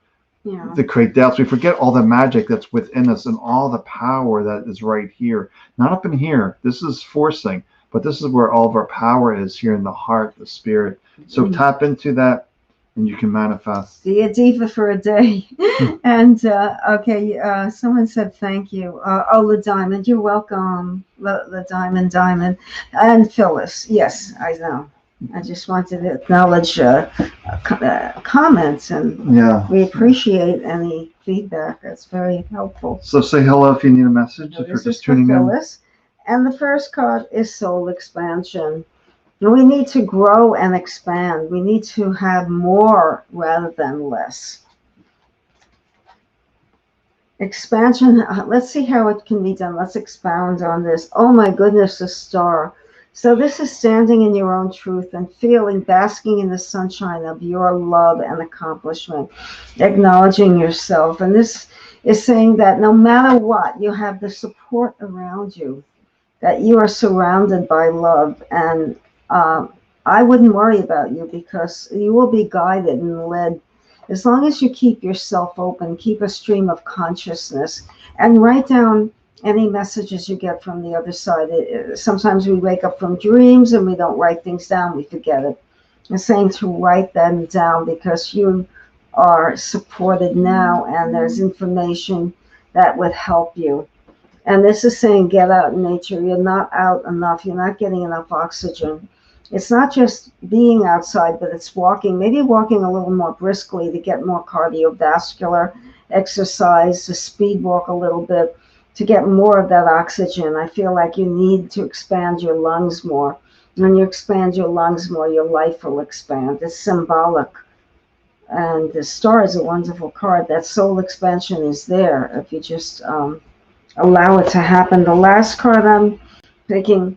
S1: create doubts. We forget all the magic that's within us and all the power that is right here, not up in here. This is forcing, but this is where all of our power is, here in the heart, the spirit. So tap into that, and you can manifest.
S2: Be a diva for a day. And okay, someone said thank you. The Diamond, you're welcome. The Diamond. And Phyllis, yes, I know. I just wanted to acknowledge comments, and we appreciate any feedback. That's very helpful.
S1: So say hello if you need a message, if you're just tuning in.
S2: Phyllis. And the first card is soul expansion. We need to grow and expand. We need to have more rather than less. Expansion, let's see how it can be done. Let's expound on this. Oh my goodness, the star. So this is standing in your own truth and feeling, basking in the sunshine of your love and accomplishment, acknowledging yourself. And this is saying that no matter what, you have the support around you, that you are surrounded by love. And I wouldn't worry about you because you will be guided and led as long as you keep yourself open, keep a stream of consciousness, and write down any messages you get from the other side. Sometimes we wake up from dreams and we don't write things down, we forget it. I'm saying to write them down because you are supported now and there's information that would help you. And this is saying get out in nature. You're not out enough. You're not getting enough oxygen. It's not just being outside, but it's walking, maybe walking a little more briskly to get more cardiovascular exercise, to speed walk a little bit, to get more of that oxygen. I feel like you need to expand your lungs more. When you expand your lungs more, your life will expand. It's symbolic. And the star is a wonderful card. That soul expansion is there if you just allow it to happen. The last card I'm picking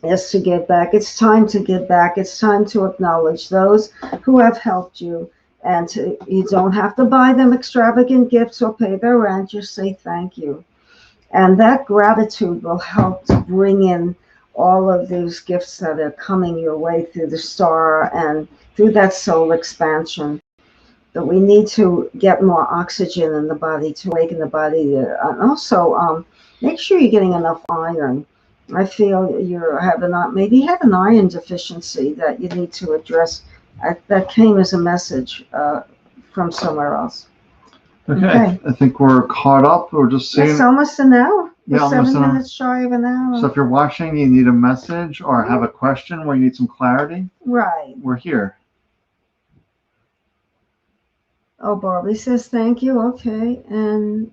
S2: is to give back. It's time to give back. It's time to acknowledge those who have helped you. And you don't have to buy them extravagant gifts or pay their rent. Just say thank you. And that gratitude will help to bring in all of these gifts that are coming your way through the star and through that soul expansion. But we need to get more oxygen in the body to awaken the body. And also, make sure you're getting enough iron. I feel maybe you have an iron deficiency that you need to address. That came as a message from somewhere else.
S1: Okay. I think we're caught up. We're just seeing.
S2: It's almost an hour.
S1: Yeah,
S2: We're 7 minutes shy of an hour.
S1: So if you're watching, you need a message or have a question where you need some clarity.
S2: Right.
S1: We're here.
S2: Oh, Barbie says thank you. Okay, and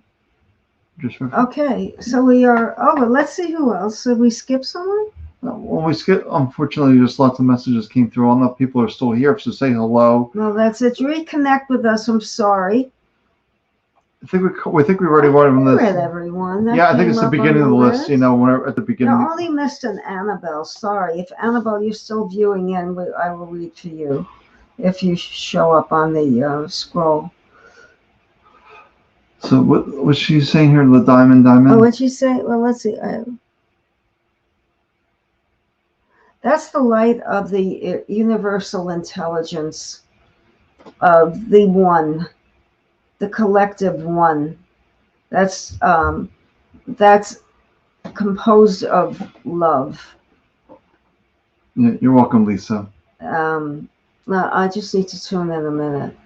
S2: okay, so we are. Oh, well, let's see who else. Did we skip someone?
S1: Well, we skipped. Unfortunately, just lots of messages came through. I don't know if people are still here, so say hello.
S2: Well, that's it. Reconnect with us. I'm sorry.
S1: I think we already
S2: read everyone.
S1: Yeah, I think it's the beginning of the list. You know, when at the beginning.
S2: You only missed an Annabelle. Sorry, if Annabelle, you're still viewing in, I will read to you. If you show up on the scroll.
S1: So what was she saying here? The diamond.
S2: Oh, what'd she say? Well, let's see. That's the light of the universal intelligence of the one, the collective one. That's composed of love.
S1: Yeah, you're welcome, Lisa.
S2: Now, I just need to tune in a minute.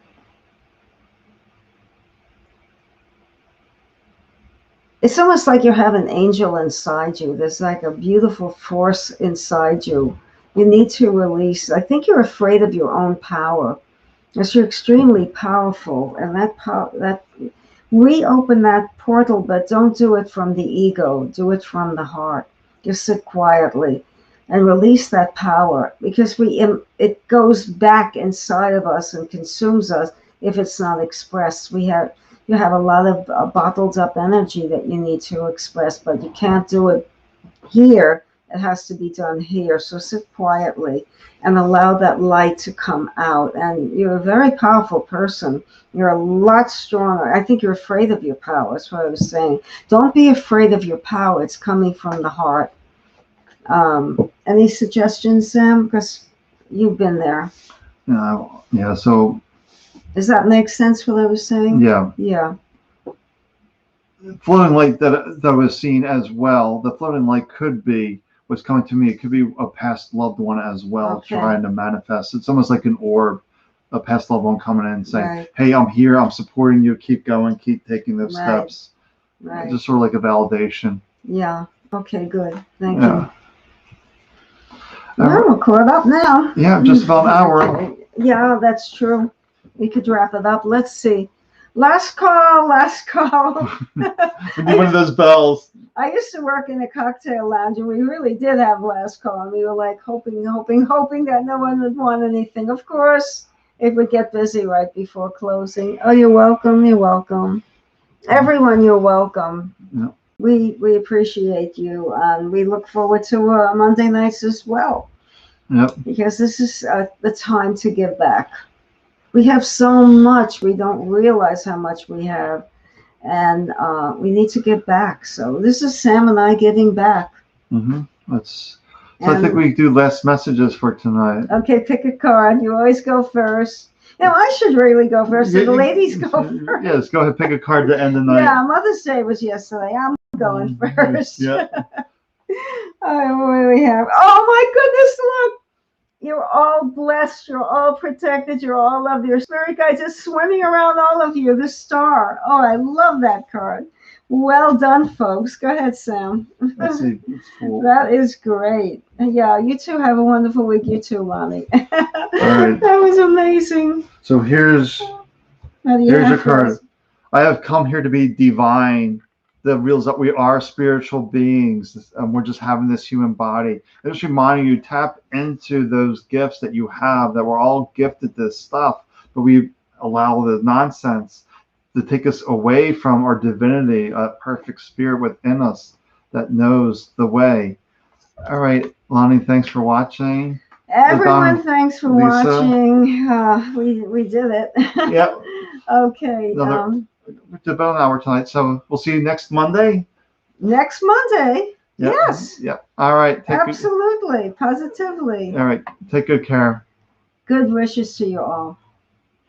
S2: It's almost like you have an angel inside you. There's like a beautiful force inside you. You need to release. I think you're afraid of your own power. Because you're extremely powerful. And that reopen that portal, but don't do it from the ego. Do it from the heart. Just sit quietly and release that power, because it goes back inside of us and consumes us if it's not expressed. You have a lot of bottled up energy that you need to express, but you can't do it here. It has to be done here. So sit quietly and allow that light to come out. And you're a very powerful person. You're a lot stronger. I think you're afraid of your power. That's what I was saying. Don't be afraid of your power. It's coming from the heart. Any suggestions, Sam? Because you've been there.
S1: Yeah. So.
S2: Does that make sense? What I was saying?
S1: Yeah.
S2: Yeah.
S1: Floating light that was seen as well. The floating light could be what's coming to me. It could be a past loved one as well,
S2: okay.
S1: Trying to manifest. It's almost like an orb, a past loved one coming in and saying,
S2: right.
S1: "Hey, I'm here. I'm supporting you. Keep going. Keep taking those
S2: right.
S1: steps."
S2: Right.
S1: Just sort of like a validation.
S2: Yeah. Okay. Good. Thank you. Well, we're caught up now.
S1: Yeah, just about an hour.
S2: Yeah, that's true. We could wrap it up. Let's see. Last call.
S1: We need one of those bells.
S2: I used to work in a cocktail lounge, and we really did have last call. And we were like hoping that no one would want anything. Of course, it would get busy right before closing. Oh, you're welcome. You're welcome. Everyone, you're welcome.
S1: Yeah.
S2: We appreciate you, and we look forward to Monday nights as well,
S1: Yep.
S2: because this is the time to give back. We have so much, we don't realize how much we have, and we need to give back. So this is Sam and I giving back.
S1: Mm-hmm. So I think we do last messages for tonight.
S2: Okay, pick a card. You always go first. No, I should really go first. So the ladies go first.
S1: Yes, go ahead, pick a card to end the night.
S2: Yeah, Mother's Day was yesterday. I'm going first.
S1: Yeah.
S2: All right, what do we have? Oh my goodness, look. You're all blessed. You're all protected. You're all loved. Your spirit guides is swimming around all of you. The star. Oh, I love that card. Well done, folks. Go ahead, Sam.
S1: Let's see. That's cool.
S2: That is great. Yeah, you too have a wonderful week. You too, Lonnie.
S1: All right.
S2: That was amazing.
S1: So here's a card. I have come here to be divine. The reals that we are spiritual beings, and we're just having this human body. I'm just reminding you, tap into those gifts that you have, that we're all gifted this stuff, but we allow the nonsense to take us away from our divinity, a perfect spirit within us that knows the way. All right, Lonnie, thanks for watching.
S2: Everyone, thanks for
S1: Lisa.
S2: watching. We did it.
S1: Yep.
S2: Okay.
S1: We did about an hour tonight, so we'll see you next Monday.
S2: Next Monday.
S1: Yep.
S2: Yes.
S1: Yep. All right.
S2: Absolutely. Positively.
S1: All right. Take good care.
S2: Good wishes to you all.